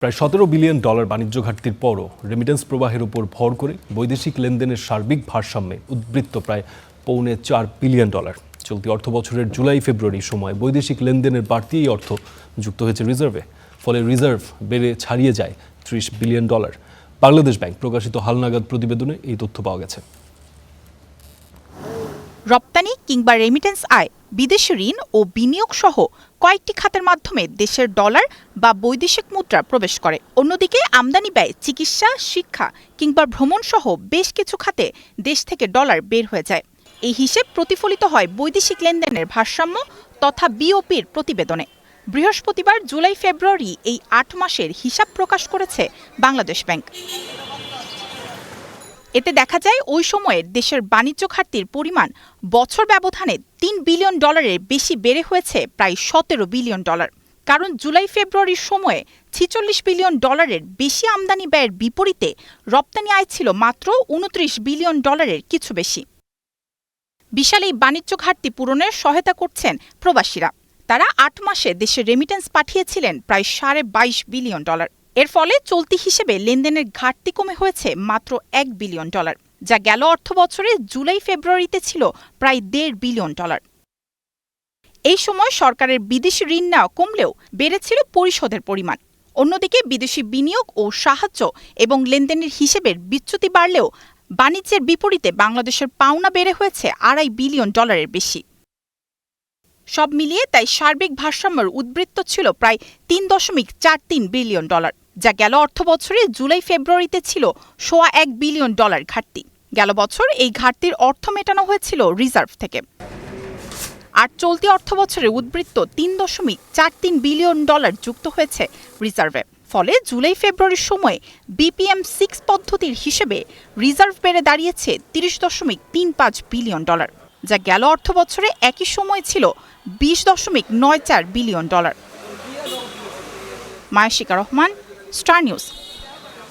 প্রায় $17 বিলিয়ন বাণিজ্য ঘাটতির পরও রেমিটেন্স প্রবাহের উপর ভর করে বৈদেশিক লেনদেনের সার্বিক ভারসাম্যে উদ্বৃত্ত প্রায় $4.25 বিলিয়ন। চলতি অর্থবছরের জুলাই-ফেব্রুয়ারি সময় বৈদেশিক লেনদেনের বাড়তি এই অর্থ যুক্ত হয়েছে রিজার্ভে। ফলে রিজার্ভ বেড়ে ছাড়িয়ে যায় $30 বিলিয়ন। বাংলাদেশ ব্যাংক প্রকাশিত হালনাগাদ প্রতিবেদনে এই তথ্য পাওয়া গেছে। রপ্তানি কিংবা রেমিটেন্স আয়, বিদেশি ঋণ ও বিনিয়োগ সহ কয়েকটি খাতের মাধ্যমে দেশের ডলার বা বৈদেশিক মুদ্রা প্রবেশ করে। অন্যদিকে আমদানি ব্যয়, চিকিৎসা, শিক্ষা কিংবা ভ্রমণ সহ বেশ কিছু খাতে দেশ থেকে ডলার বের হয়ে যায়। এই হিসেব প্রতিফলিত হয় বৈদেশিক লেনদেনের ভারসাম্য তথা বিওপির প্রতিবেদনে। বৃহস্পতিবার জুলাই-ফেব্রুয়ারি এই 8 মাসের হিসাব প্রকাশ করেছে বাংলাদেশ ব্যাংক। এতে দেখা যায় ওই সময়ে দেশের বাণিজ্য ঘাটতির পরিমাণ বছর ব্যবধানে $3 বিলিয়ন বেশি বেড়ে হয়েছে প্রায় $17 বিলিয়ন। কারণ জুলাই-ফেব্রুয়ারির সময়ে $46 বিলিয়ন বেশি আমদানি ব্যয়ের বিপরীতে রপ্তানি আয় ছিল মাত্র $29 বিলিয়ন কিছু বেশি। বিশাল এই বাণিজ্য ঘাটতি পূরণের সহায়তা করছেন প্রবাসীরা। তারা 8 মাসে দেশে রেমিটেন্স পাঠিয়েছিলেন প্রায় $22.5 বিলিয়ন। এর ফলে চলতি হিসেবে লেনদেনের ঘাটতি কমে হয়েছে মাত্র $1 বিলিয়ন, যা গেল অর্থবছরে জুলাই-ফেব্রুয়ারিতে ছিল প্রায় $1.5 বিলিয়ন। এই সময় সরকারের বিদেশি ঋণ নেওয়া কমলেও বেড়েছিল পরিশোধের পরিমাণ। অন্যদিকে বিদেশি বিনিয়োগ ও সাহায্য এবং লেনদেনের হিসেবের বিচ্যুতি বাড়লেও বাণিজ্যের বিপরীতে বাংলাদেশের পাওনা বেড়ে হয়েছে $2.5 বিলিয়ন বেশি। সব মিলিয়ে তাই সার্বিক ভারসাম্যের উদ্বৃত্ত ছিল প্রায় $3.43 বিলিয়ন, যা গেল অর্থবছরে জুলাই-ফেব্রুয়ারিতে ছিল $1.25 বিলিয়ন ঘাটতি। গেল বছর এই ঘাটতির অর্থ মেটানো হয়েছিল রিজার্ভ থেকে। আর চলতি অর্থবছরে উদ্বৃত্ত $3.43 বিলিয়ন যুক্ত হয়েছে রিজার্ভে। ফলে জুলাই-ফেব্রুয়ারির সময়ে BPM-6 পদ্ধতির হিসেবে রিজার্ভ বেড়ে দাঁড়িয়েছে $30.35 বিলিয়ন, যা গেল অর্থবছরে একই সময় ছিল $20.94 billion. Mayashika Rahman, star news.